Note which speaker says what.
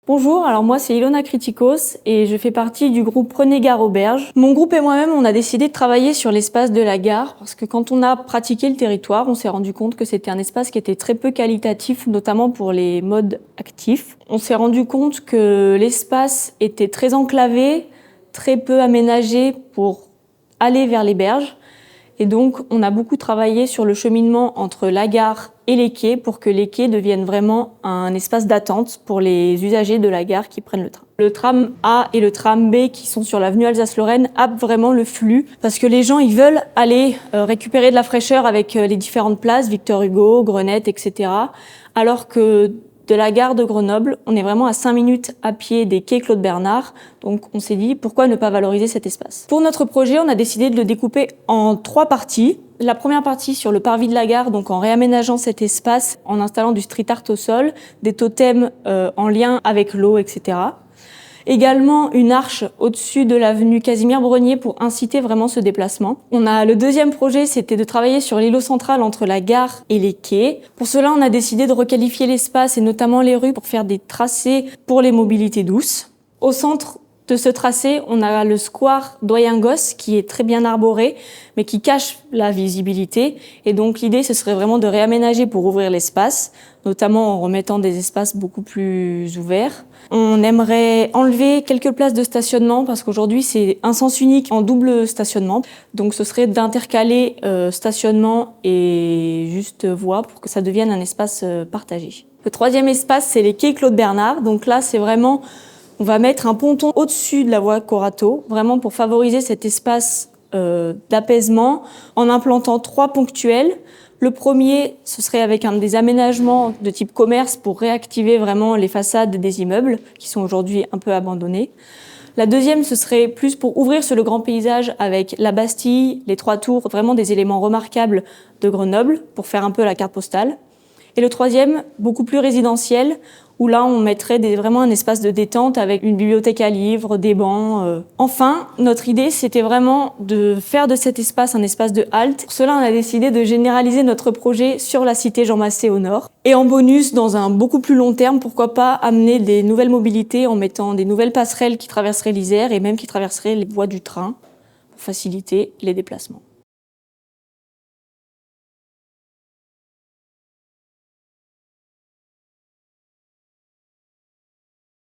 Speaker 1: Bonjour, alors moi c'est Ilona Kritikos et je fais partie du groupe Prenez Gare Auberge. Mon groupe et moi-même on a décidé de travailler sur l'espace de la gare parce que quand on a pratiqué le territoire, on s'est rendu compte que c'était un espace qui était très peu qualitatif, notamment pour les modes actifs. On s'est rendu compte que l'espace était très enclavé, très peu aménagé pour aller vers les berges. Et donc, on a beaucoup travaillé sur le cheminement entre la gare et les quais pour que les quais deviennent vraiment un espace d'attente pour les usagers de la gare qui prennent le train. Le tram A et le tram B qui sont sur l'avenue Alsace-Lorraine happent vraiment le flux parce que les gens ils veulent aller récupérer de la fraîcheur avec les différentes places, Victor Hugo, Grenette, etc. Alors que de la gare de Grenoble, on est vraiment à 5 minutes à pied des quais Claude Bernard. Donc on s'est dit, pourquoi ne pas valoriser cet espace? Pour notre projet, on a décidé de le découper en 3 parties. La première partie sur le parvis de la gare, donc en réaménageant cet espace, en installant du street art au sol, des totems en lien avec l'eau, etc. Également une arche au-dessus de l'avenue Casimir-Brenier pour inciter vraiment ce déplacement. Le deuxième projet, c'était de travailler sur l'îlot central entre la gare et les quais. Pour cela, on a décidé de requalifier l'espace et notamment les rues pour faire des tracés pour les mobilités douces. Au centre de ce tracé, on a le square Doyen-Gosse qui est très bien arboré, mais qui cache la visibilité. Et donc l'idée, ce serait vraiment de réaménager pour ouvrir l'espace, notamment en remettant des espaces beaucoup plus ouverts. On aimerait enlever quelques places de stationnement parce qu'aujourd'hui, c'est un sens unique en double stationnement. Donc ce serait d'intercaler stationnement et juste voie pour que ça devienne un espace partagé. Le troisième espace, c'est les quais Claude Bernard. Donc là, c'est vraiment... On va mettre un ponton au-dessus de la voie Corato, vraiment pour favoriser cet espace d'apaisement, en implantant 3 ponctuels. Le premier, ce serait avec des aménagements de type commerce pour réactiver vraiment les façades des immeubles qui sont aujourd'hui un peu abandonnés. La deuxième, ce serait plus pour ouvrir sur le grand paysage avec la Bastille, les 3 tours, vraiment des éléments remarquables de Grenoble pour faire un peu la carte postale. Et le troisième, beaucoup plus résidentiel, où là on mettrait vraiment un espace de détente avec une bibliothèque à livres, des bancs. Enfin, notre idée c'était vraiment de faire de cet espace un espace de halte. Pour cela, on a décidé de généraliser notre projet sur la cité Jean Massé au nord. Et en bonus, dans un beaucoup plus long terme, pourquoi pas amener des nouvelles mobilités en mettant des nouvelles passerelles qui traverseraient l'Isère et même qui traverseraient les voies du train pour faciliter les déplacements.